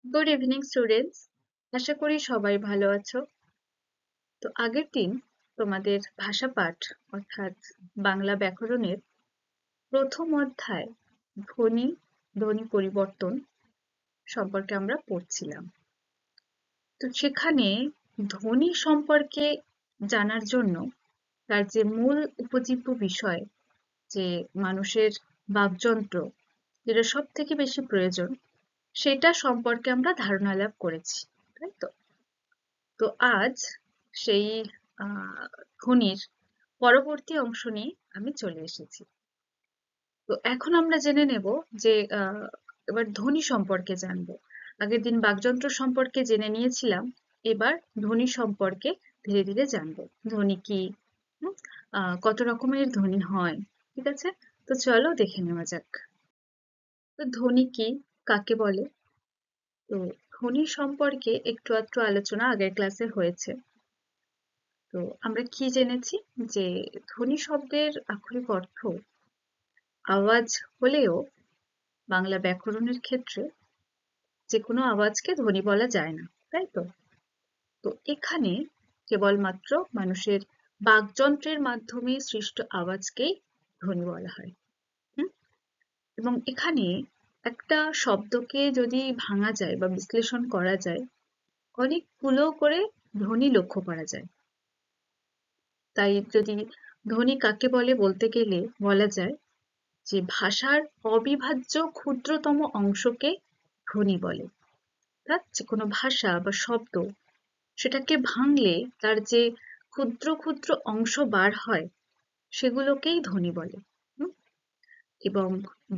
Good evening students. আশা করি সবাই ভালো আছো। তো আগের দিন তোমাদের ভাষা পাঠ অর্থাৎ বাংলা ব্যাকরণের প্রথম অধ্যায় ধ্বনি ধ্বনি পরিবর্তন সম্পর্কে আমরা পড়ছিলাম। তো সেখানে ধ্বনি সম্পর্কে জানার জন্য তার যে মূল উপজীব্য বিষয়, যে মানুষের বাকযন্ত্র যেটা সব থেকে বেশি প্রয়োজন, সেটা সম্পর্কে আমরা ধারণা লাভ করেছি, তাই তো? তো আজ সেই ধ্বনির পরবর্তী অংশ নিয়ে আমি চলে এসেছি। তো এখন আমরা জেনে নেব যে এবার ধ্বনি সম্পর্কে জানবো। আগের দিন বাকযন্ত্র সম্পর্কে জেনে নিয়েছিলাম, এবার ধ্বনি সম্পর্কে ধীরে ধীরে জানবো। ধ্বনি কি, হুম, কত রকমের ধ্বনি হয়, ঠিক আছে? তো চলো দেখে নেওয়া যাক। তো ধ্বনি কি, কাকে বলে? তো ধ্বনি সম্পর্কে একটু আধটু আলোচনা আগের ক্লাসে হয়েছে। তো আমরা কি জেনেছি যে ধ্বনি শব্দের আক্ষরিক অর্থ আওয়াজ হলেও বাংলা ব্যাকরণের ক্ষেত্রে যে কোনো আওয়াজকে ধ্বনি বলা যায় না, তাই তো? তো এখানে কেবলমাত্র মানুষের বাকযন্ত্রের মাধ্যমে সৃষ্ট আওয়াজকেই ধ্বনি বলা হয়। হুম? এবং এখানে একটা শব্দকে যদি ভাঙা যায় বা বিশ্লেষণ করা যায়, অনেকগুলো করে ধ্বনি লক্ষ্য করা যায়। তাই যদি ধ্বনি কাকে বলে বলতে গেলে বলা যায় যে ভাষার অবিভাজ্য ক্ষুদ্রতম অংশকে ধ্বনি বলে। অর্থাৎ যে কোনো ভাষা বা শব্দ, সেটাকে ভাঙলে তার যে ক্ষুদ্র ক্ষুদ্র অংশ বার হয়, সেগুলোকেই ধ্বনি বলে। হুম? এবং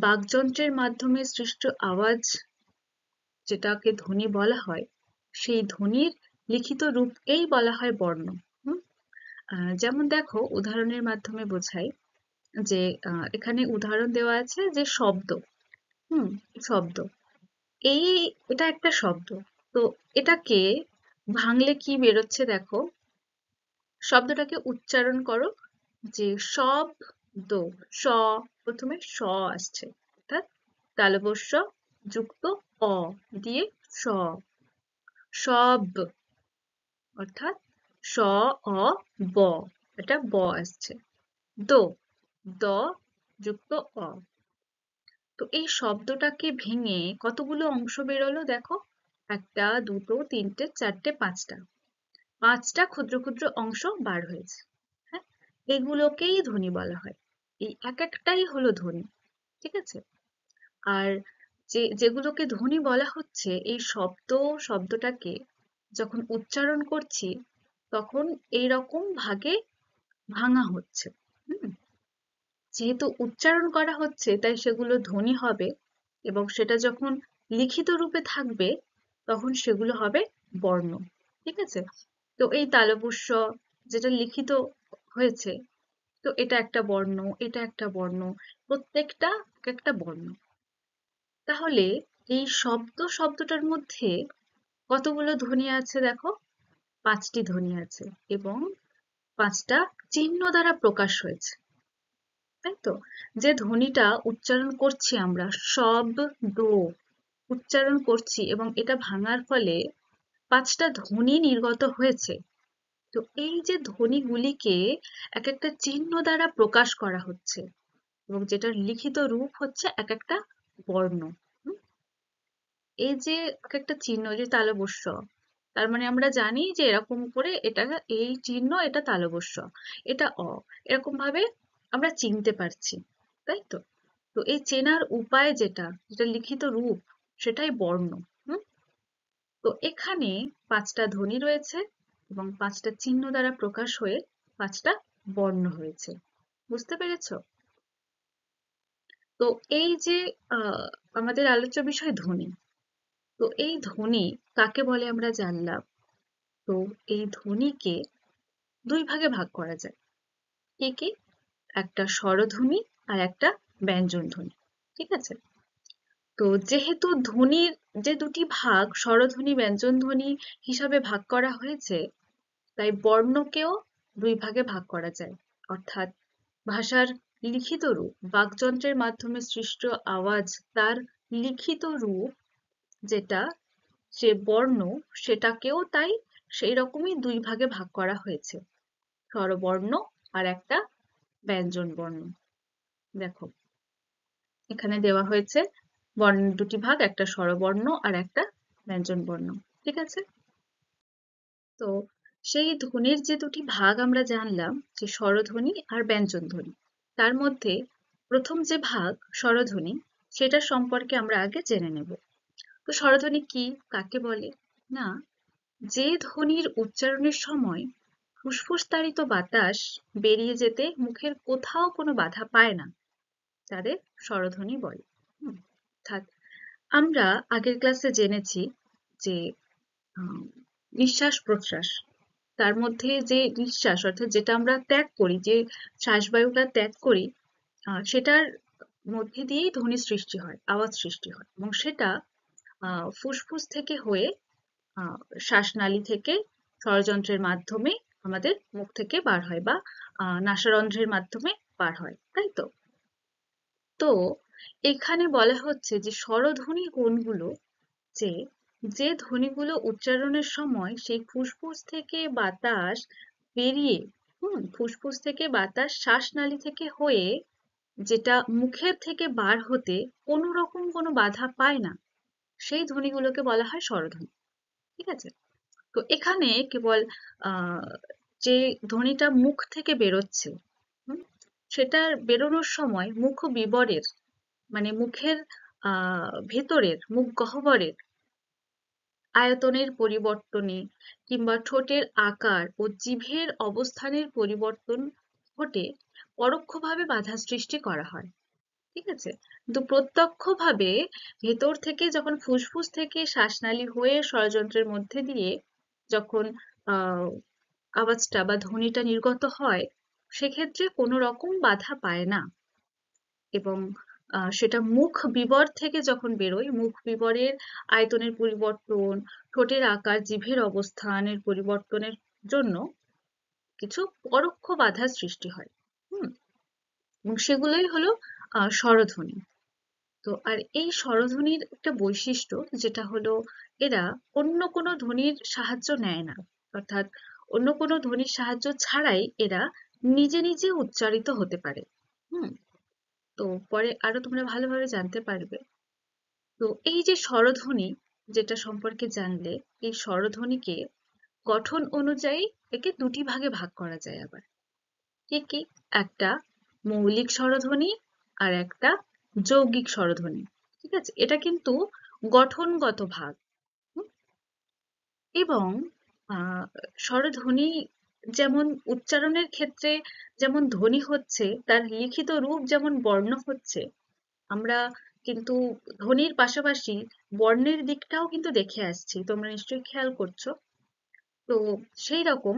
বাকযন্ত্রের মাধ্যমে সৃষ্ট আওয়াজ যেটাকে ধ্বনি বলা হয়, সেই ধ্বনির লিখিত রূপকেই বলা হয় বর্ণ। হুম? যেমন দেখো, উদাহরণের মাধ্যমে বোঝাই যে এখানে উদাহরণ দেওয়া আছে যে শব্দ। হুম, শব্দ, এই এটা একটা শব্দ। তো এটাকে ভাঙলে কি বেরোচ্ছে দেখো, শব্দটাকে উচ্চারণ করো যে শব্দ। স, প্রথমে স আসছে, অর্থাৎ তালব্য যুক্ত অ দিয়ে স, সব, অর্থাৎ স অ ব, এটা ব আসছে। দো, দ যুক্ত অ। তো এই শব্দটাকে ভেঙে কতগুলো অংশ বেরোলো দেখো, একটা, দুটো, তিনটে, চারটে, পাঁচটা, পাঁচটা ক্ষুদ্র ক্ষুদ্র অংশ বার হয়েছে। হ্যাঁ, এগুলোকেই ধ্বনি বলা হয়। এই এক একটাই হলো ধ্বনি, ঠিক আছে? আর যেগুলোকে ধ্বনি বলা হচ্ছে, এই শব্দটাকে যখন উচ্চারণ করছি, তখন এইরকম ভাগে ভাঙা হচ্ছে। হুম, যেহেতু উচ্চারণ করা হচ্ছে, তাই সেগুলো ধ্বনি হবে, এবং সেটা যখন লিখিত রূপে থাকবে, তখন সেগুলো হবে বর্ণ, ঠিক আছে? তো এই তালব্য শ যেটা লিখিত হয়েছে, তো এটা একটা বর্ণ, এটা একটা বর্ণ, প্রত্যেকটা একটা বর্ণ। তাহলে এই শব্দটার মধ্যে কতগুলো ধ্বনি আছে দেখো, পাঁচটি ধ্বনি আছে, এবং পাঁচটা চিহ্ন দ্বারা প্রকাশ হয়েছে, তাই তো? যে ধ্বনিটা উচ্চারণ করছি আমরা, শব্দ উচ্চারণ করছি, এবং এটা ভাঙার ফলে পাঁচটা ধ্বনি নির্গত হয়েছে। তো এই যে ধ্বনিগুলিকে এক একটা চিহ্ন দ্বারা প্রকাশ করা হচ্ছে, এবং যেটার লিখিত রূপ হচ্ছে এক একটা বর্ণ। হুম? এই যে এক একটা চিহ্ন, যে তালব্য শ, তার মানে আমরা জানি যে এরকম করে এটা, এই চিহ্ন, এটা তালব্য শ, এটা অ, এরকম ভাবে আমরা চিনতে পারছি, তাই তো? তো এই চেনার উপায় যেটা, যেটা লিখিত রূপ, সেটাই বর্ণ। হুম? তো এখানে পাঁচটা ধ্বনি রয়েছে, এবং পাঁচটা চিহ্ন দ্বারা প্রকাশ হয়ে পাঁচটা বর্ণ হয়েছে। বুঝতে পেরেছো? তো এই যে আমাদের আলোচ্য বিষয় ধ্বনি। তো এই ধ্বনি কাকে বলে আমরা জানলাম। তো এই ধ্বনিকে দুই ভাগে ভাগ করা যায়। কি কি? একটা স্বরধ্বনি আর একটা ব্যঞ্জন ধ্বনি, ঠিক আছে? তো যেহেতু ধ্বনির যে দুটি ভাগ, স্বরধ্বনি ব্যঞ্জন ধ্বনি হিসাবে ভাগ করা হয়েছে, তাই বর্ণকেও দুই ভাগে ভাগ করা যায়। অর্থাৎ ভাষার লিখিত রূপ, বাকযন্ত্রের মাধ্যমে সৃষ্ট আওয়াজ, তার লিখিত রূপ যেটা, যে বর্ণ সেটাকেও তাই সেই রকমই দুই ভাগে ভাগ করা হয়েছে, স্বরবর্ণ আর একটা ব্যঞ্জন বর্ণ। দেখো এখানে দেওয়া হয়েছে বর্ণের দুটি ভাগ, একটা স্বরবর্ণ আর একটা ব্যঞ্জন বর্ণ। ঠিক আছে, তো সেই ধ্বনির যে দুটি ভাগ আমরা জানলাম যে স্বরধ্বনি আর ব্যঞ্জন ধ্বনি, তার মধ্যে প্রথম যে ভাগ স্বরধ্বনি সেটা সম্পর্কে আমরা আগে জেনে নেব। তো স্বরধ্বনি কি, কাকে বলে? না, যে ধ্বনির উচ্চারণের সময় ফুসফুস তাড়িত বাতাস বেরিয়ে যেতে মুখের কোথাও কোনো বাধা পায় না, তাদের স্বরধ্বনি বলে। অর্থাৎ আমরা আগের ক্লাসে জেনেছি যে নিঃশ্বাস প্রশ্বাস, তার মধ্যে যে নিঃশ্বাস অর্থাৎ যেটা আমরা ত্যাগ করি, যে শ্বাসবায়ুটা ত্যাগ করি, সেটার মধ্যে দিয়েই ধ্বনি সৃষ্টি হয়, আওয়াজ সৃষ্টি হয়, এবং সেটা ফুসফুস থেকে হয়ে শ্বাসনালী থেকে স্বরযন্ত্রের মাধ্যমে আমাদের মুখ থেকে বার হয় বা নাসারন্ধ্রের মাধ্যমে বার হয়, তাই তো? তো এখানে বলা হচ্ছে যে স্বরধ্বনি কোনগুলো, যে যে ধ্বনিগুলো উচ্চারণের সময় সেই ফুসফুস থেকে বাতাস বেরিয়ে ফুসফুস থেকে বাতাস শ্বাসনালী থেকে হয়ে যেটা মুখের থেকে বার হতে কোনো রকম কোনো বাধা পায় না, সেই ধ্বনিগুলোকে বলা হয় স্বরধ্বনি। ঠিক আছে, তো এখানে কেবল যে ধ্বনিটা মুখ থেকে বেরোচ্ছে, সেটার বেরোনোর সময় মুখ বিবরের মানে মুখের ভেতরের মুখ গহ্বরের আয়তনের পরিবর্তনে কিংবা ঠোঁটের আকার ও জিভের অবস্থানের পরিবর্তন ঘটে পরোক্ষভাবে বাধা সৃষ্টি করা হয়। ঠিক আছে, কিন্তু প্রত্যক্ষভাবে ভেতর থেকে যখন ফুসফুস থেকে শ্বাসনালী হয়ে স্বরযন্ত্রের মধ্যে দিয়ে যখন আওয়াজটা বা ধ্বনিটা নির্গত হয়, সেক্ষেত্রে কোনো রকম বাধা পায় না, এবং সেটা মুখ বিবর থেকে যখন বেরোয়, মুখ বিবরের আয়তনের পরিবর্তন, ঠোঁটের আকার, জিভের অবস্থানের পরিবর্তনের জন্য কিছু পরোক্ষ বাধার সৃষ্টি হয়। এবং সেগুলোই হলো স্বরধ্বনি। তো আর এই স্বরধ্বনির একটা বৈশিষ্ট্য যেটা হলো এরা অন্য কোনো ধ্বনির সাহায্য নেয় না, অর্থাৎ অন্য কোনো ধ্বনির সাহায্য ছাড়াই এরা নিজে নিজে উচ্চারিত হতে পারে। তো পরে আরো তোমরা ভালোভাবে জানতে পারবে। তো এই যে স্বরধ্বনি যেটা সম্পর্কে জানলে, এই স্বরধ্বনিকে গঠন অনুযায়ী একে দুটি ভাগে ভাগ করা যায় আবার। কি কি? একটা মৌলিক স্বরধ্বনি আর একটা যৌগিক স্বরধ্বনি। ঠিক আছে, এটা কিন্তু গঠনগত ভাগ। এবং স্বরধ্বনি যেমন উচ্চারণের ক্ষেত্রে যেমন ধ্বনি হচ্ছে, তার লিখিত রূপ যেমন বর্ণ হচ্ছে, আমরা কিন্তু ধ্বনির পাশাপাশি বর্ণের দিকটাও কিন্তু দেখে আসছি, তোমরা নিশ্চয়ই খেয়াল করছো। তো সেই রকম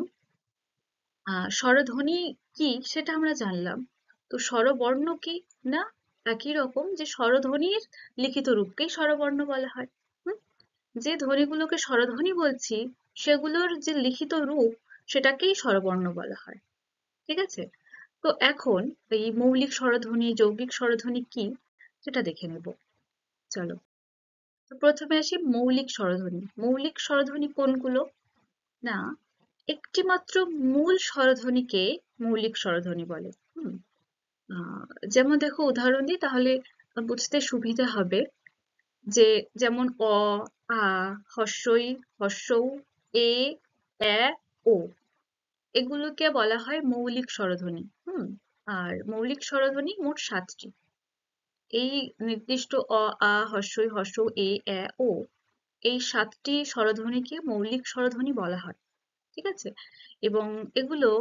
স্বরধ্বনি কি সেটা আমরা জানলাম। তো স্বরবর্ণ কি? না, একই রকম যে স্বরধ্বনির লিখিত রূপকেই স্বরবর্ণ বলা হয়। যে ধ্বনিগুলোকে স্বরধ্বনি বলছি সেগুলোর যে লিখিত রূপ সেটাকেই স্বরবর্ণ বলা হয়। ঠিক আছে, তো এখন এই মৌলিক স্বরধ্বনি, যৌগিক স্বরধ্বনি কি সেটা দেখে নেব। চলো, তো প্রথমে আসি মৌলিক স্বরধ্বনি। মৌলিক স্বরধ্বনি কোনগুলো? না, একটি মাত্র মূল স্বরধ্বনিকে মৌলিক স্বরধ্বনি বলে। যেমন দেখো উদাহরণ দিই তাহলে বুঝতে সুবিধা হবে। যে যেমন অ, আ, হস্যই, হস্যৌ, এ, এ, ও, এগুলোকে বলা হয় মৌলিক স্বরধ্বনি। আর মৌলিক স্বরধ্বনি মোট 7টি। এই নির্দিষ্ট অ, আ, হস্যই, হস্যৌ, এ, ও, এই 7টি স্বরধ্বনিকে মৌলিক স্বরধ্বনি বলা হয়। ঠিক আছে, এবং এগুলো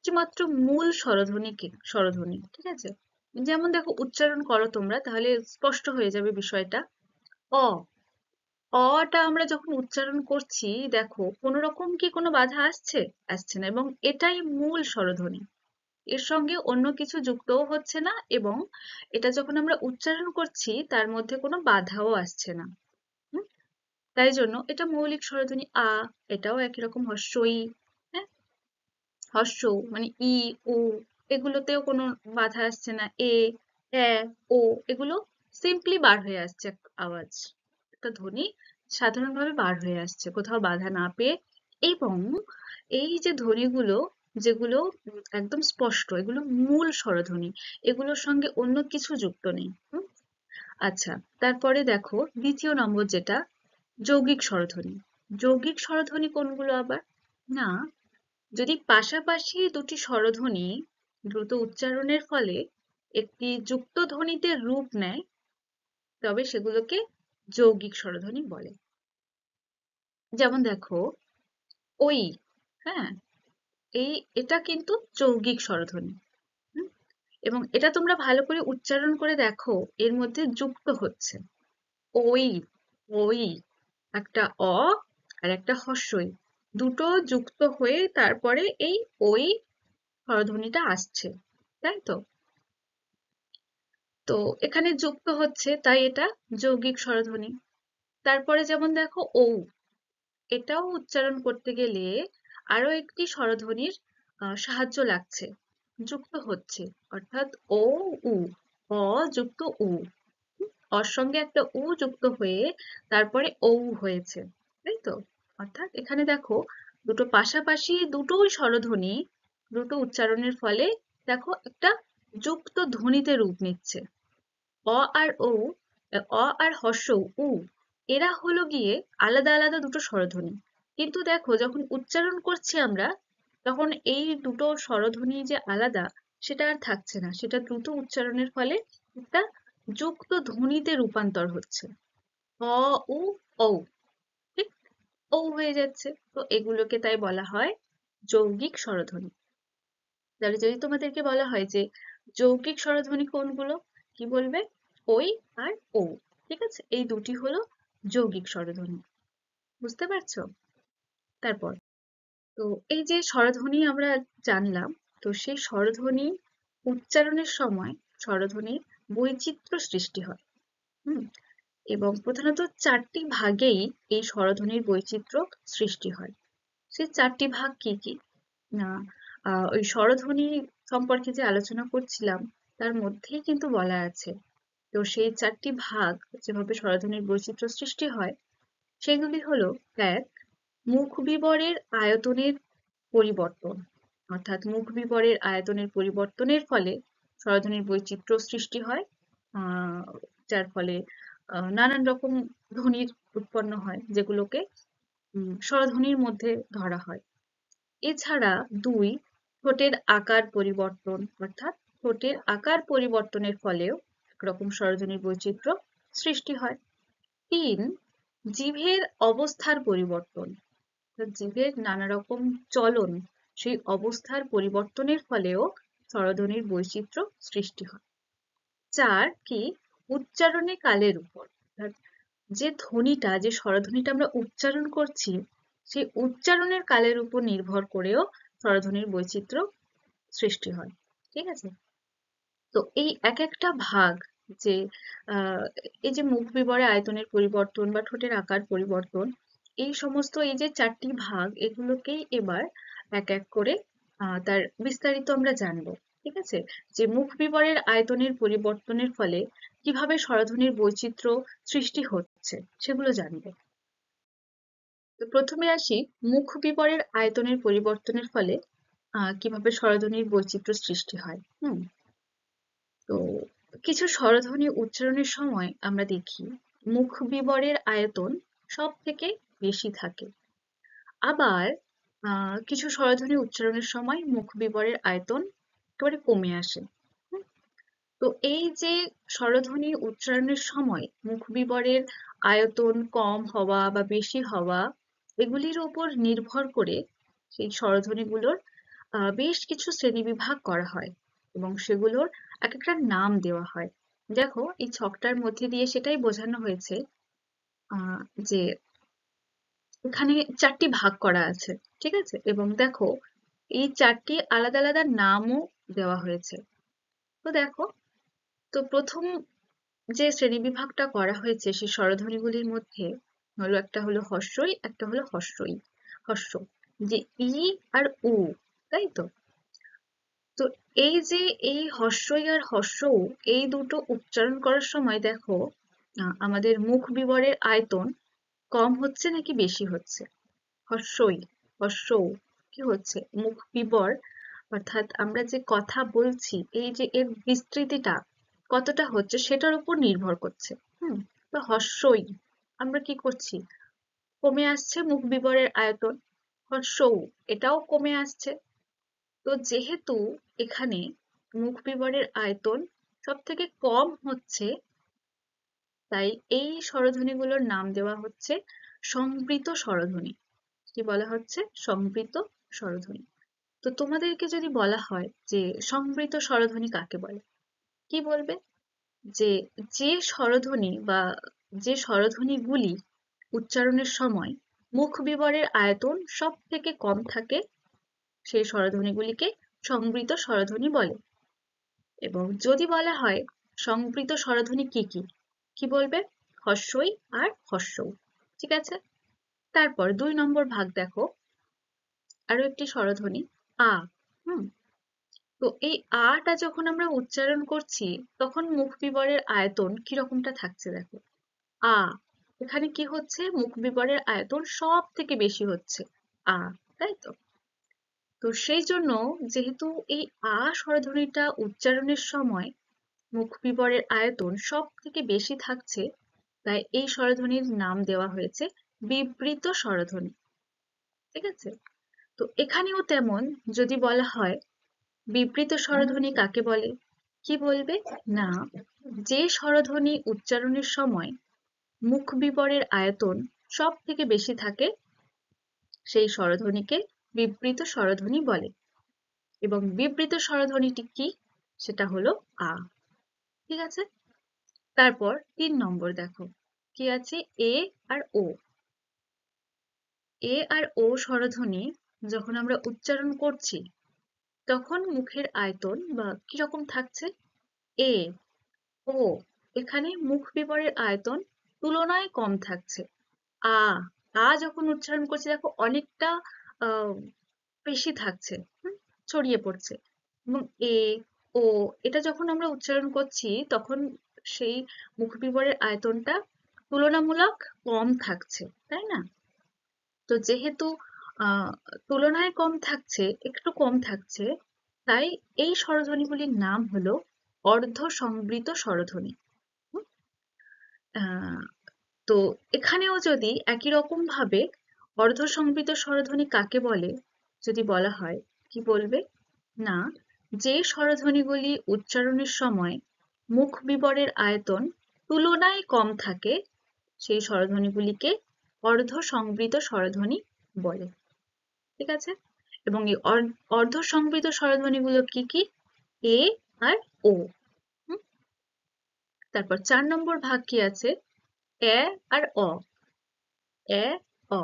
মাত্র মূল স্বরধ্বনি। ঠিক আছে, যেমন দেখো উচ্চারণ করো তোমরা তাহলে স্পষ্ট হয়ে যাবে বিষয়টা। অ, অটা আমরা যখন উচ্চারণ করছি দেখো কোনো রকম কি কোনো বাধা আসছে? আসছে না, এবং এটাই মূল স্বরধ্বনি। এর সঙ্গে অন্য কিছু যুক্তও হচ্ছে না, এবং এটা যখন আমরা উচ্চারণ করছি তার মধ্যে কোনো বাধাও আসছে না। তাই জন্য এটা মৌলিক স্বরধ্বনি। আ, এটাও একই রকম হস্যই, হ্যাঁ, হস্য মানে ই, উ, এগুলোতেও কোনো বাধা আসছে না। এ, ও, এগুলো সিম্পলি বার হয়ে আসছে আওয়াজ, একটা ধ্বনি সাধারণভাবে বার হয়ে আসছে কোথাও বাধা না পেয়ে। এবং এই যে ধ্বনিগুলো, যেগুলো একদম স্পষ্ট, এগুলো মূল স্বরধ্বনি, এগুলোর সঙ্গে অন্য কিছু যুক্ত নেই। আচ্ছা, তারপরে দেখো দ্বিতীয় নম্বর যেটা, যৌগিক স্বরধ্বনি। যৌগিক স্বরধ্বনি কোনগুলো আবার? না, যদি পাশাপাশি দুটি স্বরধ্বনি দ্রুত উচ্চারণের ফলে একটি যুক্ত ধ্বনিতে রূপ নেয়, তবে সেগুলোকে যৌগিক স্বরধ্বনি বলে। যেমন দেখো ওই, হ্যাঁ, এটা কিন্তু যৌগিক স্বরধ্বনি। এবং এটা তোমরা ভালো করে উচ্চারণ করে দেখো, এর মধ্যে যুক্ত হচ্ছে ওই, ওই, একটা অ আর একটা হস্যই, দুটো যুক্ত হয়ে তারপরে এই ওই স্বরধ্বনিটা আসছে, তাই তো? তো এখানে যুক্ত হচ্ছে, তাই এটা যৌগিক স্বরধ্বনি। তারপরে যেমন দেখো ঔ, এটাও উচ্চারণ করতে গেলে আরো একটি স্বরধ্বনির সাহায্য লাগছে, যুক্ত হচ্ছে, অর্থাৎ ও উ, অ যুক্ত উ, অর সঙ্গে একটা উ যুক্ত হয়ে তারপরে ঔ হয়েছে, তাই তো? অর্থাৎ এখানে দেখো দুটো পাশাপাশি দুটোই স্বরধ্বনি দুটো উচ্চারণের ফলে দেখো একটা যুক্ত ধ্বনিতে রূপ নিচ্ছে। অ আর ও, অ আর হর্ষ উ, এরা হলো গিয়ে আলাদা আলাদা দুটো স্বরধ্বনি, কিন্তু দেখো যখন উচ্চারণ করছি আমরা, তখন এই দুটো স্বরধ্বনি যে আলাদা সেটা আর থাকছে না, সেটা দ্রুত উচ্চারণের ফলে একটা যুক্ত ধ্বনিতে রূপান্তর হচ্ছে। অ উ ঔ, ঠিক ঔ হয়ে যাচ্ছে। তো এগুলোকে তাই বলা হয় যৌগিক স্বরধ্বনি। তাহলে যদি তোমাদেরকে বলা হয় যে যৌগিক স্বরধ্বনি কোনগুলো, কি বলবে? ওই আর ও, ঠিক আছে? এই দুটি হলো যৌগিক স্বরধ্বনি, বুঝতে পারছো? তারপর তো এই যে স্বরধ্বনি আমরা জানলাম, তো সেই স্বরধ্বনি উচ্চারণের সময় স্বরধ্বনির বৈচিত্র্য সৃষ্টি হয়। হুম, এবং প্রধানত চারটি ভাগেই এই স্বরধ্বনির বৈচিত্র্য সৃষ্টি হয়। সেই চারটি ভাগ কি কি? না, ওই স্বরধ্বনি সম্পর্কে যে আলোচনা করছিলাম তার মধ্যেই কিন্তু বলা আছে। তো সেই চারটি ভাগ যেভাবে স্বরধ্বনির বৈচিত্র্য সৃষ্টি হয় সেগুলি হলো: এক, মুখ বিবরের আয়তনের পরিবর্তন, অর্থাৎ মুখ বিবরের আয়তনের পরিবর্তনের ফলে স্বরধ্বনির বৈচিত্র্য সৃষ্টি হয়, যার ফলে নানান রকম ধ্বনির উৎপন্ন হয়, যেগুলোকে স্বরধ্বনির মধ্যে ধরা হয়। এছাড়া দুই, ঠোঁটের আকার পরিবর্তন, অর্থাৎ ঠোঁটের আকার পরিবর্তনের ফলেও একরকম স্বরধ্বনির বৈচিত্র্য সৃষ্টি হয়। তিন, জিভের অবস্থার পরিবর্তন, জীবের নানা রকম চলন, সেই অবস্থার পরিবর্তনের ফলেও স্বরধ্বনির বৈচিত্র্য সৃষ্টি হয়। চার কি, উচ্চারণে কালের উপর, যে ধ্বনিটা, যে স্বরধ্বনিটা আমরা উচ্চারণ করছি সেই উচ্চারণের কালের উপর নির্ভর করেও স্বরধ্বনির বৈচিত্র্য সৃষ্টি হয়, ঠিক আছে? তো এই এক একটা ভাগ, যে এই যে মুখ বিবরে আয়তনের পরিবর্তন বা ঠোঁটের আকার পরিবর্তন, এই সমস্ত এই যে চারটি ভাগ, এগুলোকেই এবার এক এক করে তার বিস্তারিত আমরা জানবো, ঠিক আছে? যে মুখ বিবরের আয়তনের পরিবর্তনের ফলে কিভাবে স্বরধ্বনির বৈচিত্র্য সৃষ্টি হচ্ছে সেগুলো জানবো। তো প্রথমে আসি মুখ বিবরের আয়তনের পরিবর্তনের ফলে কিভাবে স্বরধ্বনির বৈচিত্র্য সৃষ্টি হয়। তো কিছু স্বরধ্বনি উচ্চারণের সময় আমরা দেখি মুখ বিবরের আয়তন সব থেকে বেশি থাকে, আবার কিছু স্বরধ্বনি উচ্চারণের সময় মুখ বিবরের আয়তন একেবারে কমে আসে। তো এই যে স্বরধ্বনি উচ্চারণের সময় মুখ বিবরের আয়তন কম হওয়া বা বেশি হওয়া, এগুলির উপর নির্ভর করে সেই স্বরধ্বনিগুলোর বেশ কিছু শ্রেণীবিভাগ করা হয় এবং সেগুলোর এক একটা নাম দেওয়া হয়। দেখো এই ছকটার মধ্যে দিয়ে সেটাই বোঝানো হয়েছে, যে এখানে চারটি ভাগ করা আছে, ঠিক আছে? এবং দেখো এই চারটি আলাদা আলাদা নামও দেওয়া হয়েছে। তো দেখো, তো প্রথম যে শ্রেণীবিভাগটা করা হয়েছে সেই স্বরধ্বনিগুলির মধ্যে হলো, একটা হলো হস্যই, একটা হলো হস্যই, হস্য, যে ই আর উ, তাই তো? তো এই যে এই হস্যই আর হস্য উ, এই দুটো উচ্চারণ করার সময় দেখো আমাদের মুখ বিবরের আয়তন কম হচ্ছে নাকি বেশি হচ্ছে? হর্ষই, হর্ষৌ কি হচ্ছে? মুখ বিবর অর্থাৎ আমরা যে কথা বলছি এই যে এর বিস্তৃতিটা কতটা হচ্ছে সেটার উপর নির্ভর করছে। তো হর্ষই আমরা কি করছি? কমে আসছে মুখ বিবরের আয়তন। হর্ষৌ এটাও কমে আসছে। তো যেহেতু এখানে মুখ বিবরের আয়তন সব থেকে কম হচ্ছে, তাই এই স্বরধ্বনিগুলোর নাম দেওয়া হচ্ছে সংবৃত স্বরধ্বনি। কি বলা হচ্ছে? সংবৃত স্বরধ্বনি। তো তোমাদেরকে যদি বলা হয় যে সংবৃত স্বরধ্বনি কাকে বলে, কি বলবে? যে যে স্বরধ্বনি বা যে স্বরধ্বনিগুলি উচ্চারণের সময় মুখ বিবরের আয়তন সব থেকে কম থাকে সেই স্বরধ্বনিগুলিকে সংবৃত স্বরধ্বনি বলে। এবং যদি বলা হয় সংবৃত স্বরধ্বনি কি কি, কি বলবে? হর্ষই আর হর্ষৌ। ঠিক আছে? তারপর 2 নম্বর ভাগ দেখো, আরো একটি স্বরধ্বনি আ। তো এই আটা যখন আমরা উচ্চারণ করছি তখন মুখ বিবরের আয়তন কিরকমটা থাকছে দেখো। আ এখানে কি হচ্ছে? মুখ বিবরের আয়তন সব থেকে বেশি হচ্ছে আ, তাই তো? তো সেই জন্য যেহেতু এই আ স্বরধ্বনিটা উচ্চারণের সময় মুখ বিবরের আয়তন সব থেকে বেশি থাকছে, তাই এই স্বরধ্বনির নাম দেওয়া হয়েছে বিবৃত স্বরধ্বনি। ঠিক আছে? তো এখানেও তেমন যদি বলা হয় বিবৃত স্বরধ্বনি কাকে বলে, কি বলবে? না, যে স্বরধ্বনি উচ্চারণের সময় মুখ বিবরের আয়তন সব থেকে বেশি থাকে সেই স্বরধ্বনিকে বিবৃত স্বরধ্বনি বলে। এবং বিবৃত স্বরধ্বনিটি কি? সেটা হলো আ। ঠিক আছে? তারপর 3 নম্বর দেখো, কি আছে? এ আর ও। এ আর ও স্বরধ্বনি যখন আমরা উচ্চারণ করছি তখন মুখের আয়তন বা কিরকম থাকছে? এ, ও এখানে মুখ বিবরের আয়তন তুলনায় কম থাকছে। আ, আ যখন উচ্চারণ করছি দেখো অনেকটা বেশি থাকছে, ছড়িয়ে পড়ছে। এবং এ, ও এটা যখন আমরা উচ্চারণ করছি তখন সেই মুখ বিবরের আয়তনটা তুলনামূলক কম থাকছে, তাই না? তো যেহেতু আহ তুলনায় কম থাকছে, একটু কম থাকছে, তাই এই স্বরধ্বনিগুলির নাম হলো অর্ধ সংবৃত স্বরধ্বনি। আহ তো এখানেও যদি একই রকম ভাবে অর্ধ সংবৃত স্বরধ্বনি কাকে বলে যদি বলা হয়, কি বলবে? না, যে স্বরধ্বনিগুলি উচ্চারণের সময় মুখ বিবরের আয়তন তুলনায় কম থাকে সেই স্বরধ্বনিগুলিকে অর্ধ সংবৃত স্বরধ্বনি বলে। ঠিক আছে? এবং এই অর্ধ সংবৃত স্বরধ্বনিগুলো কি কি? এ আর ও। তারপর 4 নম্বর ভাগ কি আছে? এ আর অ। এ, অ।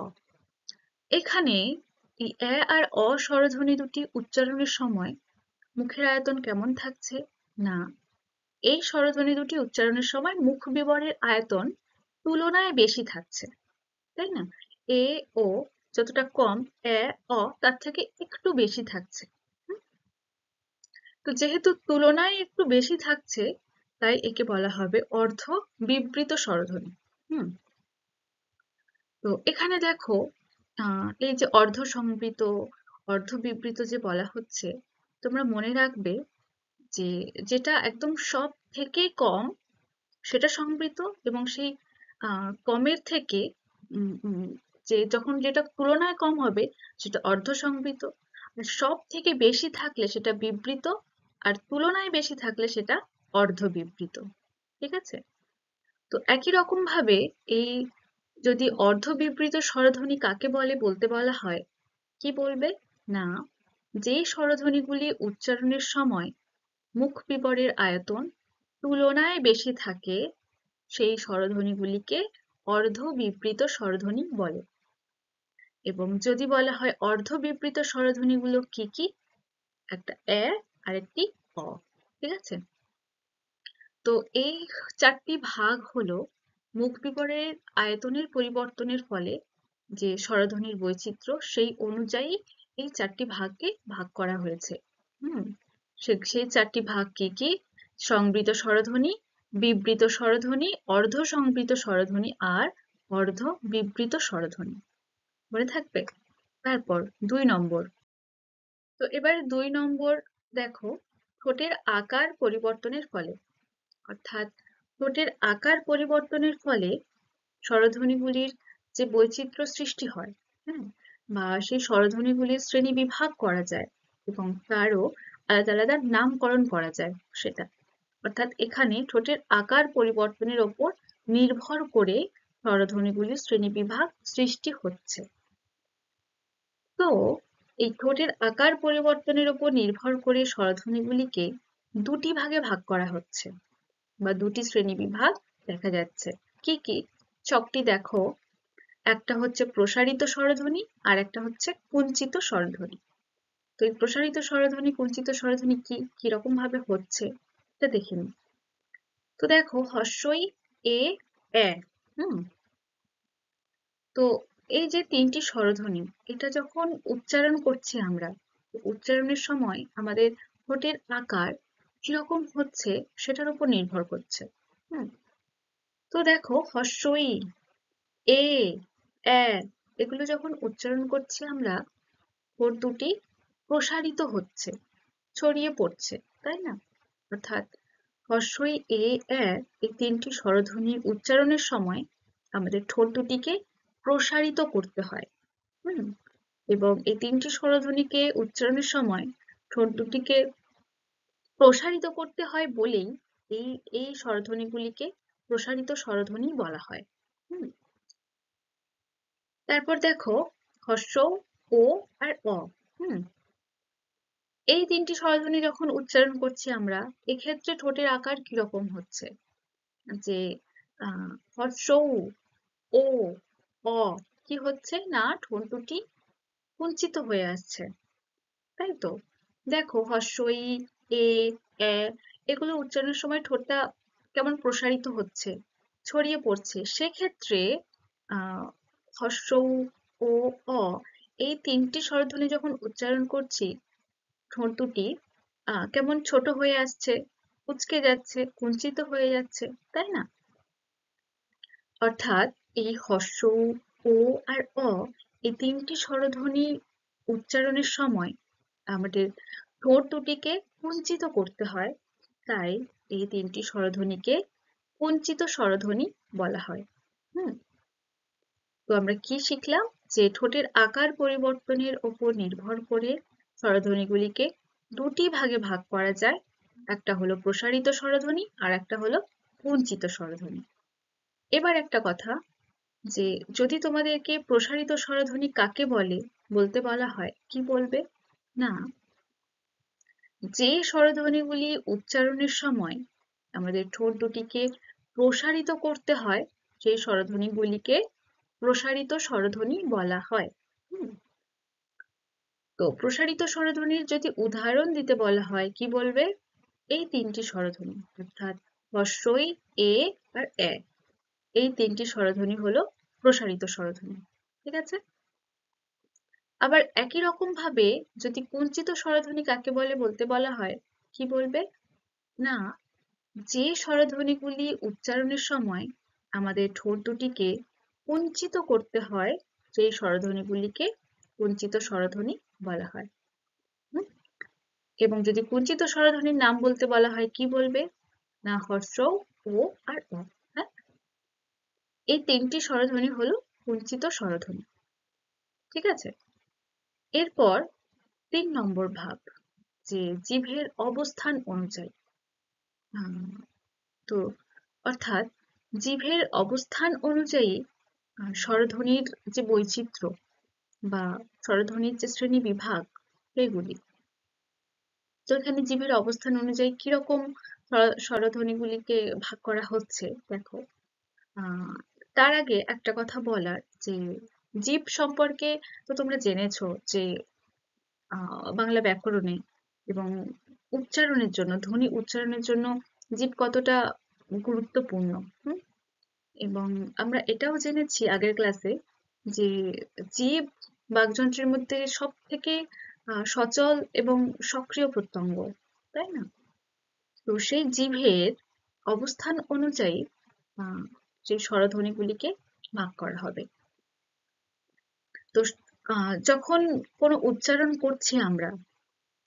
এখানে এই এ আর অ স্বরধ্বনি দুটি উচ্চারণের সময় মুখের আয়তন কেমন থাকছে? না, এই স্বরধ্বনি দুটি উচ্চারণের সময় মুখ বিবরের আয়তন তুলনায় বেশি থাকছে, তাই না? এ, ও যতটা কম, এ, অ তার থেকে একটু বেশি থাকছে। তো যেহেতু তুলনায় একটু বেশি থাকছে, তাই একে বলা হবে অর্ধ বিবৃত স্বরধ্বনি। তো এখানে দেখো, এই যে অর্ধ সংবৃত, অর্ধ বিবৃত যে বলা হচ্ছে, তোমরা মনে রাখবে যে যেটা একদম সব থেকে কম সেটা সংবৃত, এবং সেই কমের থেকে যে যখন যেটা তুলনায় কম হবে সেটা অর্ধ সংবৃত, আর সব থেকে বেশি থাকলে সেটা বিবৃত, আর তুলনায় বেশি থাকলে সেটা অর্ধ বিবৃত। ঠিক আছে? তো একই রকম ভাবে এই যদি অর্ধ বিবৃত স্বরধ্বনি কাকে বলে বলতে বলা হয়, কি বলবে? না, যে স্বরধ্বনিগুলি উচ্চারণের সময় মুখ বিবরের আয়তন তুলনায় বেশি থাকে সেই স্বরধ্বনিগুলিকে অর্ধ বিবৃত স্বরধ্বনি বলে। এবং যদি বলা হয় অর্ধ বিবৃত স্বরধ্বনিগুলো কি কি? একটা এ আর একটি অ। ঠিক আছে? তো এই 4টি ভাগ হলো মুখ বিবরের আয়তনের পরিবর্তনের ফলে যে স্বরধ্বনির বৈচিত্র্য, সেই অনুযায়ী এই 4টি ভাগকে ভাগ করা হয়েছে। সেই 4টি ভাগ কি কি? সংবৃত স্বরধ্বনি, বিবৃত স্বরধ্বনি, অর্ধ সংবৃত স্বরধ্বনি আর অর্ধ বিবৃত স্বরধ্বনি। মনে থাকবে? তারপর 2 নম্বর। তো এবার 2 নম্বর দেখো, ঠোঁটের আকার পরিবর্তনের ফলে, অর্থাৎ ঠোঁটের আকার পরিবর্তনের ফলে স্বরধ্বনিগুলির যে বৈচিত্র্য সৃষ্টি হয়, হ্যাঁ, বা সেই স্বরধ্বনিগুলির শ্রেণীবিভাগ করা যায় এবং তারও আলাদা আলাদা নামকরণ করা যায় সেটা। অর্থাৎ এখানে ঠোঁটের আকার পরিবর্তনের ওপর নির্ভর করে স্বরধ্বনিগুলির শ্রেণীবিভাগ সৃষ্টি হচ্ছে। তো এই ঠোঁটের আকার পরিবর্তনের ওপর নির্ভর করে স্বরধ্বনিগুলিকে দুটি ভাগে ভাগ করা হচ্ছে বা দুটি শ্রেণীবিভাগ দেখা যাচ্ছে। কি কি? ছকটি দেখো, একটা হচ্ছে প্রসারিত স্বরধ্বনি আর একটা হচ্ছে কুঞ্চিত স্বরধ্বনি। তো এই প্রসারিত স্বরধ্বনি কুঞ্চিত স্বরধ্বনি কিরকম ভাবে হচ্ছে এটা দেখে নিই। তো দেখো, হস্যই এ এ, তো এই যে 3টি স্বরধ্বনি, এটা যখন উচ্চারণ করছি আমরা, উচ্চারণের সময় আমাদের ঠোঁটের আকার কিরকম হচ্ছে সেটার উপর নির্ভর করছে। তো দেখো, হস্যই এ এ এগুলো যখন উচ্চারণ করছি আমরা, ঠোঁট দুটি প্রসারিত হচ্ছে, ছড়িয়ে পড়ছে, তাই না? অর্থাৎ হস্যই এ এ এই 3টি স্বরধ্বনির উচ্চারণের সময় আমাদের ঠোঁট দুটিকে প্রসারিত করতে হয়। এবং এই 3টি স্বরধ্বনিকে উচ্চারণের সময় ঠোঁট দুটিকে প্রসারিত করতে হয় বলেই এই এই স্বরধ্বনিগুলিকে প্রসারিত স্বরধ্বনি বলা হয়। তারপর দেখো, হস্য, ও আর অ। এই 3টি স্বরধ্বনি যখন উচ্চারণ করছি আমরা, এক্ষেত্রে ঠোঁটের আকার কিরকম হচ্ছে? যে হস্য, ও, অ কি হচ্ছে না, ঠোঁট দুটি কুঞ্চিত হয়ে আসছে, তাই তো? দেখো, হস্যই এ এ এগুলো উচ্চারণের সময় ঠোঁটটা কেমন প্রসারিত হচ্ছে, ছড়িয়ে পড়ছে। সেক্ষেত্রে হস্য, ও, অ এই 3টি স্বরধ্বনি যখন উচ্চারণ করছি, ঠোঁট দুটি কেমন ছোট হয়ে আসছে, কুঁচকে যাচ্ছে, কুঞ্চিত হয়ে যাচ্ছে, তাই না? অর্থাৎ এই হস্য, ও আর অ এই 3টি স্বরধ্বনি উচ্চারণের সময় আমাদের ঠোঁট দুটিকে কুঞ্চিত করতে হয়, তাই এই 3টি স্বরধ্বনিকে কুঞ্চিত স্বরধ্বনি বলা হয়। তো আমরা কি শিখলাম? যে ঠোঁটের আকার পরিবর্তনের ওপর নির্ভর করে স্বরধ্বনিগুলিকে দুটি ভাগে ভাগ করা যায়, একটা হলো প্রসারিত স্বরধ্বনি আর একটা হলো কুঞ্চিত স্বরধ্বনি। এবার একটা কথা, যে যদি তোমাদেরকে প্রসারিত স্বরধ্বনি কাকে বলে বলতে বলা হয়, কি বলবে? না, যে স্বরধ্বনিগুলি উচ্চারণের সময় আমাদের ঠোঁট দুটিকে প্রসারিত করতে হয়, সেই স্বরধ্বনিগুলিকে প্রসারিত স্বরধ্বনি বলা হয়। তো প্রসারিত স্বরধ্বনির যদি উদাহরণ দিতে বলা হয়, কি বলবে? এই 3টি স্বরধ্বনি, অর্থাৎ হস্যই, এ আর এ, এই 3টি স্বরধ্বনি হলো প্রসারিত স্বরধ্বনি। ঠিক আছে? আবার একই রকম ভাবে যদি কুঞ্চিত স্বরধ্বনি কাকে বলে বলতে বলা হয়, কি বলবে? না, যে স্বরধ্বনিগুলি উচ্চারণের সময় আমাদের ঠোঁট দুটিকে কুঞ্চিত করতে হয়, সেই স্বরধ্বনিগুলিকে কুঞ্চিত স্বরধ্বনি বলা হয়। এবং যদি কুঞ্চিত স্বরধ্বনির নাম বলতে বলা হয়, কি বলবে? না, হস্য, ও আর অ। হ্যাঁ, এই 3টি স্বরধ্বনি হলো কুঞ্চিত স্বরধ্বনি। ঠিক আছে? এরপর 3 নম্বর ভাব, যে জিভের অবস্থান অনুযায়ী। তো অর্থাৎ জিভের অবস্থান অনুযায়ী স্বরধ্বনির যে বৈচিত্র্য বা স্বরধ্বনির যে শ্রেণী বিভাগ, সেগুলি। তো এখানে জিভের অবস্থান অনুযায়ী কিরকম স্বরধ্বনিগুলিকে ভাগ করা হচ্ছে দেখো। তার আগে একটা কথা বলার, যে জিভ সম্পর্কে তো তোমরা জেনেছো যে বাংলা ব্যাকরণে এবং উচ্চারণের জন্য, ধ্বনি উচ্চারণের জন্য জিভ কতটা গুরুত্বপূর্ণ। এবং আমরা এটাও জেনেছি আগের ক্লাসে যে জিভ বাকযন্ত্রের মধ্যে সব থেকে সচল এবং সক্রিয় প্রত্যঙ্গ, তাই না? তো সেই জিভের অবস্থান অনুযায়ী যে স্বরধ্বনিগুলিকে ভাগ করা হবে। তো যখন কোনো উচ্চারণ করছি আমরা,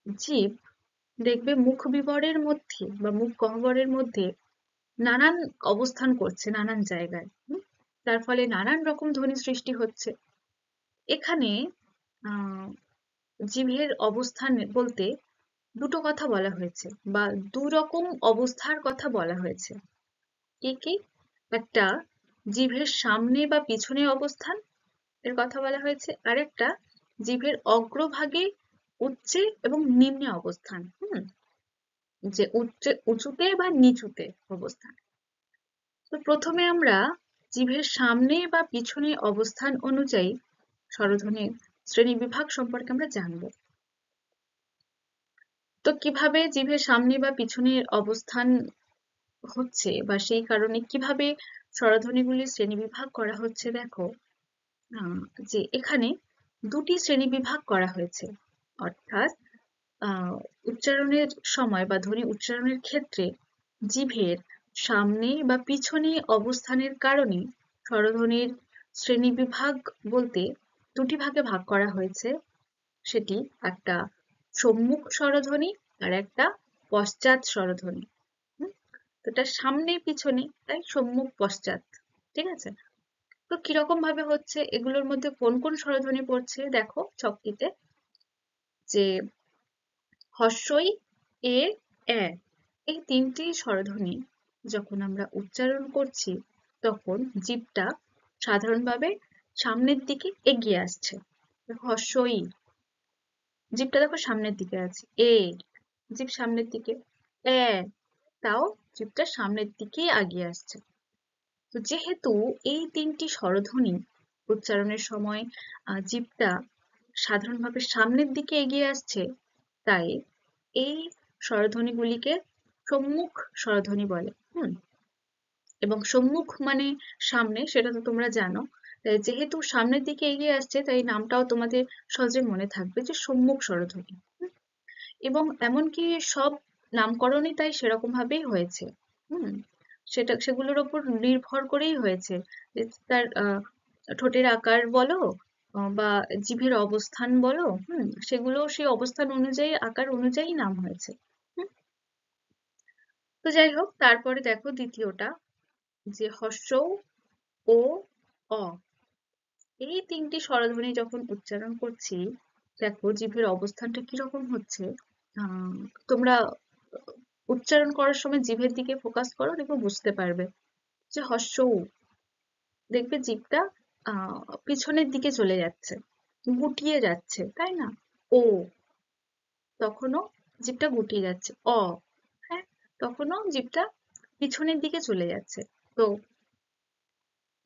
জীব দেখবে মুখ বিবরের মধ্যে বা মুখ গহ্বরের মধ্যে নানান অবস্থান করছে নানান জায়গায়। তার ফলে নানান রকম ধ্বনি সৃষ্টি হচ্ছে। এখানে আহ জিভের অবস্থান বলতে দুটো কথা বলা হয়েছে বা দু রকম অবস্থার কথা বলা হয়েছে। কি কি? একটা জিভের সামনে বা পিছনে অবস্থান এর কথা বলা হয়েছে, আর একটা জিভের অগ্রভাগে উচ্চে এবং নিম্নে অবস্থান। যে উঁচুতে বা নিচুতে অবস্থান। তো প্রথমে আমরা জিভের সামনে বা পিছনে অবস্থান অনুযায়ী স্বরধ্বনির শ্রেণীবিভাগ সম্পর্কে আমরা জানবো। তো কিভাবে জিভের সামনে বা পিছনের অবস্থান হচ্ছে বা সেই কারণে কিভাবে স্বরধ্বনিগুলির শ্রেণীবিভাগ করা হচ্ছে দেখো, যে এখানে দুটি শ্রেণীবিভাগ করা হয়েছে। অর্থাৎ উচ্চারণের সময় বা ধ্বনি উচ্চারণের ক্ষেত্রে জিভের সামনে বা পিছনে অবস্থানের কারণে স্বরধ্বনির শ্রেণীবিভাগ বলতে দুটি ভাগে ভাগ করা হয়েছে। সেটি একটা সম্মুখ স্বরধ্বনি আর একটা পশ্চাৎ স্বরধ্বনি। তো এটা সামনে পিছনে, তাই সম্মুখ পশ্চাৎ। ঠিক আছে? তো কিরকম ভাবে হচ্ছে, এগুলোর মধ্যে কোন কোন স্বরধ্বনি পড়ছে দেখো ছকটিতে, যে হস্যই, এ, এ, এই তিনটি স্বরধ্বনি যখন আমরা উচ্চারণ করছি তখন জিভটা সাধারণভাবে সামনের দিকে এগিয়ে আসছে। হস্যই, জিভটা দেখো সামনের দিকে আছে। এ, জিভ সামনের দিকে। এ, তাও জিভটা সামনের দিকেই এগিয়ে আসছে। তো যেহেতু এই তিনটি স্বরধ্বনি উচ্চারণের সময় জিভটা সাধারণভাবে সামনের দিকে এগিয়ে আসছে, তাই এই স্বরধ্বনিগুলিকে সম্মুখ স্বরধ্বনি বলে। এবং সম্মুখ মানে সামনে, সেটা তো তোমরা জানো। যেহেতু সামনের দিকে এগিয়ে আসছে তাই নামটাও তোমাদের সহজে মনে থাকবে যে সম্মুখ স্বরধ্বনি। এবং এমনকি সব নামকরণই তাই সেরকম ভাবেই হয়েছে। সেগুলোর ওপর নির্ভর করেই হয়েছে, যে তার ঠোঁটের আকার বলো বা জিভের অবস্থান বলো, সেগুলো সেই অবস্থান অনুযায়ী আকার অনুযায়ী নাম হয়েছে। তো যাই হোক, তারপরে দেখো দ্বিতীয়টা, যে হস্য ও অ, এই তিনটি স্বরধ্বনি যখন উচ্চারণ করছি দেখো জিভের অবস্থানটা কিরকম হচ্ছে। তোমরা উচ্চারণ করার সময় জিভের দিকে ফোকাস করো, দেখো বুঝতে পারবে যে হস্য উ, দেখবে জিভটা পিছনের দিকে চলে যাচ্ছে, গুটিয়ে যাচ্ছে, তাই না? ও, তখনও জিভটা গুটিয়ে যাচ্ছে। অ, হ্যাঁ, তখনও জিভটা পিছনের দিকে চলে যাচ্ছে। তো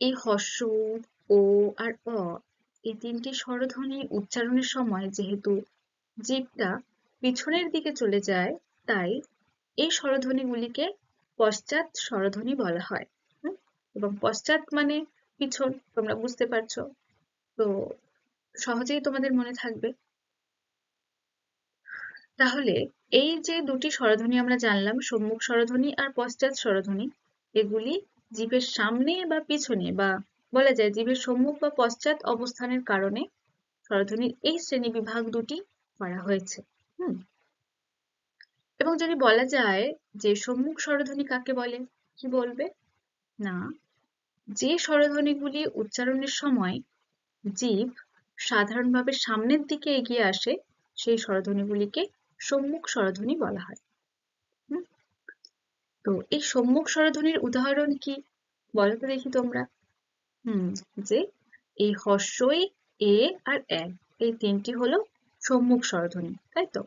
এই হস্য, ও আর অ, এই তিনটি স্বরধ্বনি উচ্চারণের সময় যেহেতু জিভটা পিছনের দিকে চলে যায়, তাই এই স্বরধ্বনিগুলিকে পশ্চাৎ স্বরধ্বনি বলা হয়। এবং পশ্চাৎ মানে পিছন, তোমরা বুঝতে পারছো। তো সহজেই তোমাদের মনে থাকবে। তাহলে এই যে দুটি স্বরধ্বনি আমরা জানলাম, সম্মুখ স্বরধ্বনি আর পশ্চাৎ স্বরধ্বনি, এগুলি জিভের সামনে বা পিছনে বা বলা যায় জিভের সম্মুখ বা পশ্চাৎ অবস্থানের কারণে স্বরধ্বনির এই শ্রেণীবিভাগ দুটি করা হয়েছে। এবং যদি বলা যায় যে সম্মুখ স্বরধ্বনি কাকে বলে, কি বলবে? না, যে স্বরধ্বনিগুলি উচ্চারণের সময় জিভ সাধারণভাবে সামনের দিকে এগিয়ে আসে সেই স্বরধ্বনিগুলিকে সম্মুখ স্বরধ্বনি বলা হয়। তো এই সম্মুখ স্বরধ্বনির উদাহরণ কি বলো তো দেখি তোমরা? যে এই হস্যই, এ আর এ, এই তিনটি হলো সম্মুখ স্বরধ্বনি, তাই তো?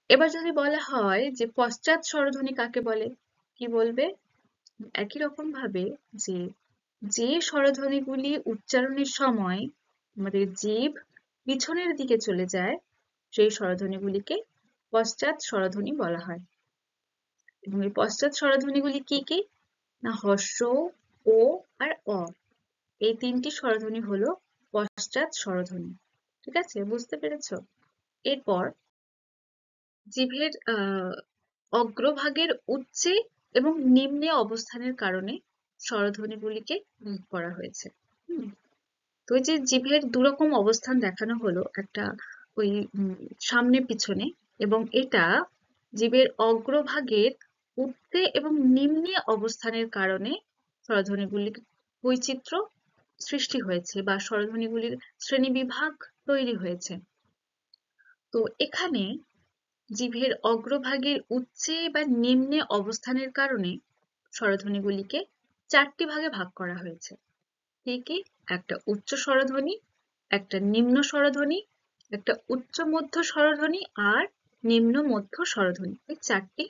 এবার যদি বলা হয় যে পশ্চাৎ স্বরধ্বনি কাকে বলে, কি বলবে? একই রকম ভাবে যে যে স্বরধ্বনিগুলি উচ্চারণের সময় আমাদের জিভ পিছনের দিকে চলে যায় সেই স্বরধ্বনিগুলিকে পশ্চাৎ স্বরধ্বনি বলা হয়। এবং এই পশ্চাৎ স্বরধ্বনিগুলি কি কি? না, হস্য, ও আর অ, এই তিনটি স্বরধ্বনি হলো পশ্চাৎ স্বরধ্বনি। ঠিক আছে, বুঝতে পেরেছো? এরপর জিভের অগ্রভাগের উচ্চে এবং নিম্নে অবস্থানের কারণে স্বরধ্বনিগুলিকে ভাগ করা হয়েছে। তো ওই যে জিভের দুরকম অবস্থান দেখানো হলো, একটা ওই সামনে পিছনে, এবং এটা জিভের অগ্রভাগের ঊর্ধ্বে এবং নিম্নে অবস্থানের কারণে স্বরধ্বনিগুলির বৈচিত্র্য সৃষ্টি হয়েছে বা স্বরধ্বনিগুলির শ্রেণীবিভাগ তৈরি হয়েছে। তো এখানে জিভের অগ্রভাগের উচ্চে বা নিম্নে অবস্থানের কারণে স্বরধ্বনিগুলিকে 4টি ভাগে ভাগ করা হয়েছে। কি কি? একটা উচ্চ স্বরধ্বনি, একটা নিম্ন স্বরধ্বনি, একটা উচ্চ মধ্য স্বরধ্বনি আর নিম্ন মধ্য স্বরধ্বনি। এই 4টি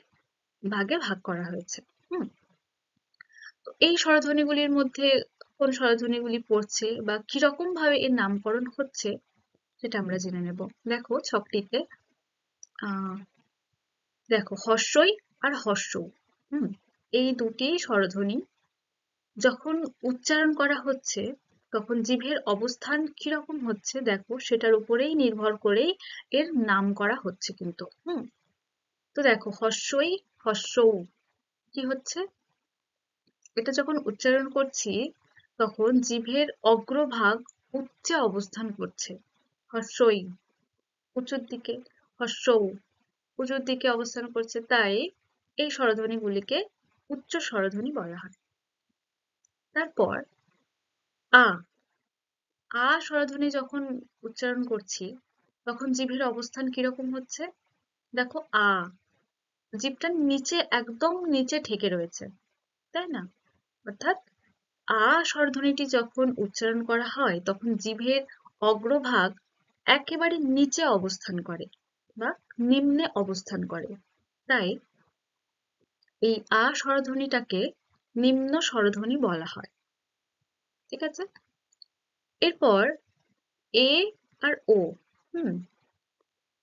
ভাগে ভাগ করা হয়েছে। তো এই স্বরধ্বনিগুলির মধ্যে কোন স্বরধ্বনিগুলি পড়ছে বা কিরকম ভাবে এর নামকরণ হচ্ছে সেটা আমরা জেনে নেব। দেখো ছকটিতে দেখো হর্ষই আর হর্ষ, এই দুটি স্বরধ্বনি যখন উচ্চারণ করা হচ্ছে তখন জিভের অবস্থান কিরকম হচ্ছে দেখো সেটার উপরেই নির্ভর করেই এর নাম করা হচ্ছে কিন্তু। তো দেখো হর্ষই হর্ষৌ কি হচ্ছে, এটা যখন উচ্চারণ করছি তখন জিভের অগ্রভাগ উচ্চে অবস্থান করছে। হর্ষই উঁচুর দিকে, হর্ষৌ উঁচুর দিকে অবস্থান করছে, তাই এই স্বরধ্বনিগুলিকে উচ্চ স্বরধ্বনি বলা হয়। তারপর আ আ স্বরধ্বনি যখন উচ্চারণ করছি তখন জিভের অবস্থান কিরকম হচ্ছে দেখো, জিভটা নিচে একদম নিচে ঠেকে রয়েছে, তাই না? অর্থাৎ স্বরধ্বনিটি যখন উচ্চারণ করা হয় তখন জিভের অগ্রভাগ একেবারে নিচে অবস্থান করে বা নিম্নে অবস্থান করে, তাই এই স্বরধ্বনিটাকে নিম্ন স্বরধ্বনি বলা হয়। ঠিক আছে, এরপর এ আর ও,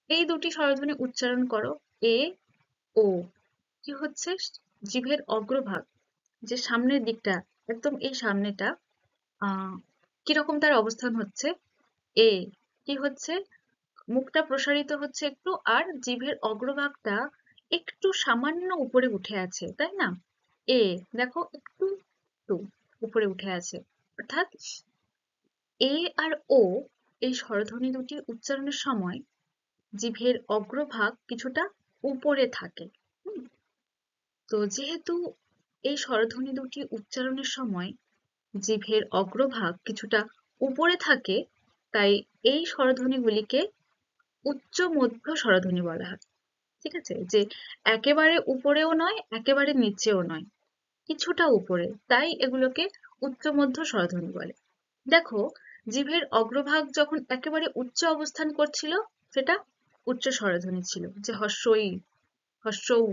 এই দুটি স্বরধ্বনি উচ্চারণ করো। এ ও কি হচ্ছে, জিভের অগ্রভাগ যে সামনের দিকটা, একদম এই সামনেটা কিরকম তার অবস্থান হচ্ছে, এ কি হচ্ছে, মুখটা প্রসারিত হচ্ছে একটু আর জিভের অগ্রভাগটা একটু সামান্য উপরে উঠে আছে, তাই না? এ দেখো একটু একটু উপরে উঠে আছে, অর্থাৎ এ আর ও এই স্বরধ্বনি দুটি উচ্চারণের সময় জিভের অগ্রভাগ কিছুটা উপরে থাকে। তো যেহেতু এই স্বরধ্বনি দুটি উচ্চারণের সময় জিভের অগ্রভাগ কিছুটা উপরে থাকে, তাই এই স্বরধ্বনিগুলিকে উচ্চ মধ্য স্বরধ্বনি বলা হয়। ঠিক আছে, যে একেবারে উপরেও নয় একেবারে নিচেও নয়, কিছুটা উপরে, তাই এগুলোকে উচ্চ মধ্য স্বরধ্বনি বলে। দেখো জিভের অগ্রভাগ যখন একেবারে উচ্চ অবস্থান করছিল সেটা উচ্চ স্বরধ্বনি ছিল, যে হর্ষই হর্ষৌ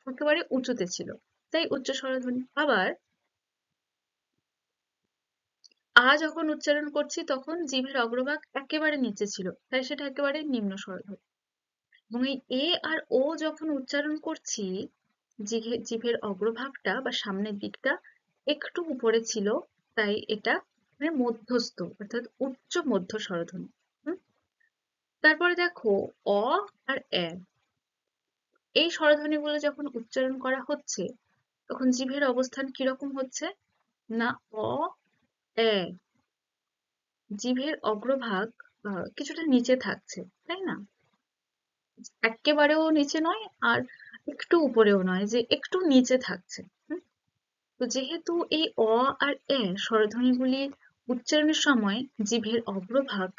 একেবারে উঁচুতে ছিল, তাই উচ্চ স্বরধ্বনি। আবার যখন উচ্চারণ করছি তখন জিভের অগ্রভাগ একেবারে নিচে ছিল, তাই সেটা একেবারে নিম্ন স্বরধ্বনি। এবং এই এ আর ও যখন উচ্চারণ করছি জিভের অগ্রভাগটা বা সামনের দিকটা একটু উপরে ছিল, তাই এটা মধ্যস্থ অর্থাৎ উচ্চ মধ্য স্বরধ্বনি। তারপরে দেখো অ আর এ, এই স্বরধ্বনিগুলো যখন উচ্চারণ করা হচ্ছে তখন জিভের অবস্থান কিরকম হচ্ছে না, অ এ জিভের অগ্রভাগ কিছুটা নিচে থাকছে, তাই না? একেবারেও নিচে নয় আর একটু উপরেও নয়, যে একটু নিচে থাকছে। তো যেহেতু এই অ আর এ স্বরধ্বনিগুলির উচ্চারণের সময় জিভের অগ্রভাগ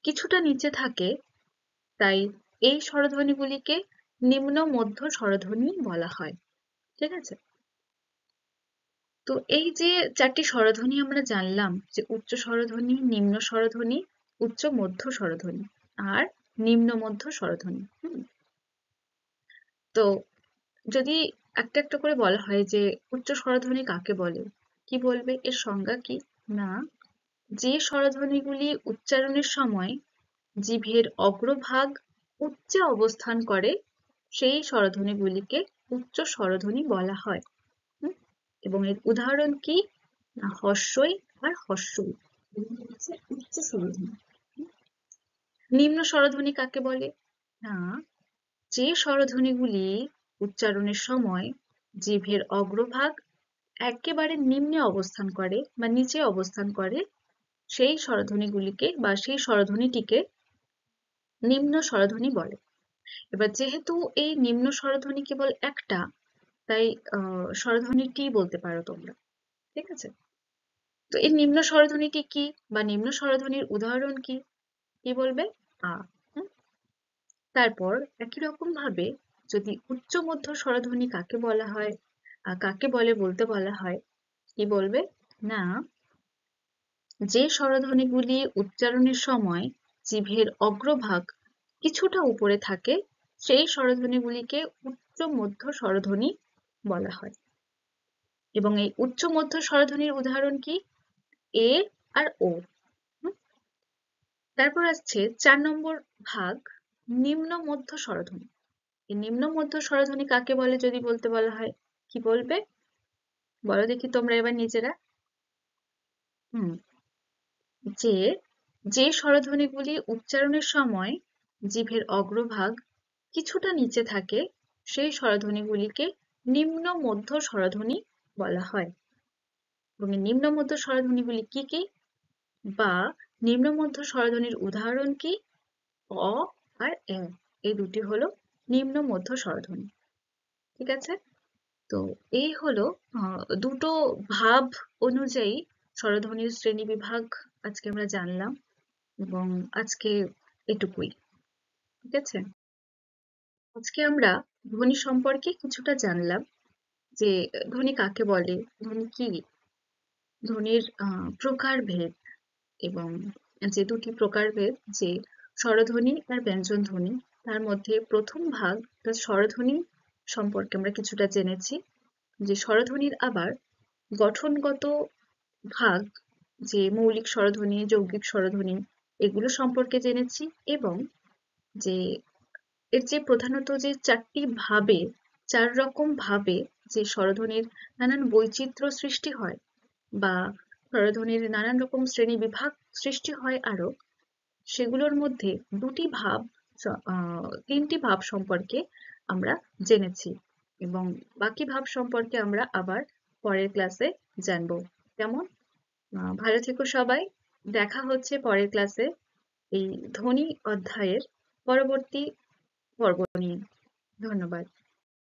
কিছুটা নিচে থাকে, তাই এই স্বরধ্বনিগুলিকে নিম্ন মধ্য স্বরধ্বনি বলা হয়। ঠিক আছে, তো এই যে 4টি স্বরধ্বনি আমরা জানলাম, যে উচ্চ স্বরধ্বনি, নিম্ন স্বরধ্বনি, উচ্চ মধ্য স্বরধ্বনি আর নিম্ন মধ্য স্বরধ্বনি। তো যদি একটা একটা করে বলা হয় যে উচ্চ স্বরধ্বনি কাকে বলে, কি বলবে, এর সংজ্ঞা কি? না, যে স্বরধ্বনিগুলি উচ্চারণের সময় জিভের অগ্রভাগ উচ্চে অবস্থান করে সেই স্বরধ্বনিগুলিকে উচ্চ স্বরধ্বনি বলা হয়। এবং এর উদাহরণ কি? না, হর্ষই আর হর্ষৌ উচ্চ স্বরধ্বনি। নিম্ন স্বরধ্বনি কাকে বলে? না, যে স্বরধ্বনিগুলি উচ্চারণের সময় জিভের অগ্রভাগ একেবারে নিম্নে অবস্থান করে বা নিচে অবস্থান করে সেই স্বরধ্বনিগুলিকে বা সেই স্বরধ্বনিটিকে নিম্ন স্বরধ্বনি বলে। এবার যেহেতু এই নিম্ন স্বরধ্বনি কেবল একটা, তাই স্বরধ্বনি টি বলতে পারো তোমরা। ঠিক আছে? তো এই নিম্ন স্বরধ্বনিটি কি বা নিম্ন স্বরধ্বনির উদাহরণ কি? কি বলবে? আ। তারপর একই রকম ভাবে যদি উচ্চ মধ্য স্বরধ্বনি কাকে বলা হয়, কাকে বলে বলতে বলা হয়, কি বলবে? না, যে স্বরধ্বনিগুলি উচ্চারণের সময় জিভের অগ্রভাগ কিছুটা উপরে থাকে সেই স্বরধ্বনিগুলিকে উচ্চ মধ্য স্বরধ্বনি বলা হয়। এবং এই উচ্চ মধ্য স্বরধ্বনির উদাহরণ কি? এ আর ও। তারপর আসছে 4 নম্বর ভাগ, নিম্ন মধ্য স্বরধ্বনি। এই নিম্ন মধ্য স্বরধ্বনি কাকে বলে যদি বলতে বলা হয়, কি বলবে? বলো দেখি তোমরা এবার নিজেরা। যে যে স্বরধ্বনিগুলি উচ্চারণের সময় জিভের অগ্রভাগ কিছুটা নিচে থাকে সেই স্বরধ্বনিগুলিকে নিম্ন মধ্য স্বরধ্বনি বলা হয়। এবং নিম্ন মধ্য স্বরধ্বনিগুলি কি কি বা নিম্ন মধ্য স্বরধ্বনির উদাহরণ কি? অ আর এ, এই দুটি হলো নিম্ন মধ্য স্বরধ্বনি। ঠিক আছে? তো এই হলো দুটো ভাব অনুযায়ী স্বরধ্বনির শ্রেণীবিভাগ আজকে আমরা জানলাম এবং আজকে এটুকুই। ঠিক আছে? আজকে আমরা ধ্বনি সম্পর্কে কিছুটা জানলাম যে ধ্বনি কাকে বলে, ধ্বনি কি, ধ্বনির প্রকারভেদ এবং যে দুটি প্রকারভেদ, যে স্বরধ্বনি আর ব্যঞ্জন ধ্বনি, তার মধ্যে প্রথম ভাগ স্বরধ্বনি সম্পর্কে আমরা কিছুটা জেনেছি। যে স্বরধ্বনির আবার গঠনগত ভাগ, যে মৌলিক স্বরধ্বনি, যৌগিক স্বরধ্বনি, এগুলো সম্পর্কে জেনেছি এবং যে এর যে প্রধানত যে 4টি ভাবে, 4 রকম ভাবে যে স্বরধ্বনির নানান বৈচিত্র্য সৃষ্টি হয় বা স্বরধ্বনির নানান রকম শ্রেণী বিভাগ সৃষ্টি হয় আরো, সেগুলোর মধ্যে 2টি ভাব, 3টি ভাব সম্পর্কে আমরা জেনেছি এবং বাকি ভাব সম্পর্কে আমরা আবার পরের ক্লাসে জানবো। কেমন? ভালো থেকো সবাই। দেখা হচ্ছে পরের ক্লাসে এই ধ্বনি অধ্যায়ের পরবর্তী পর্ব নিয়ে। ধন্যবাদ।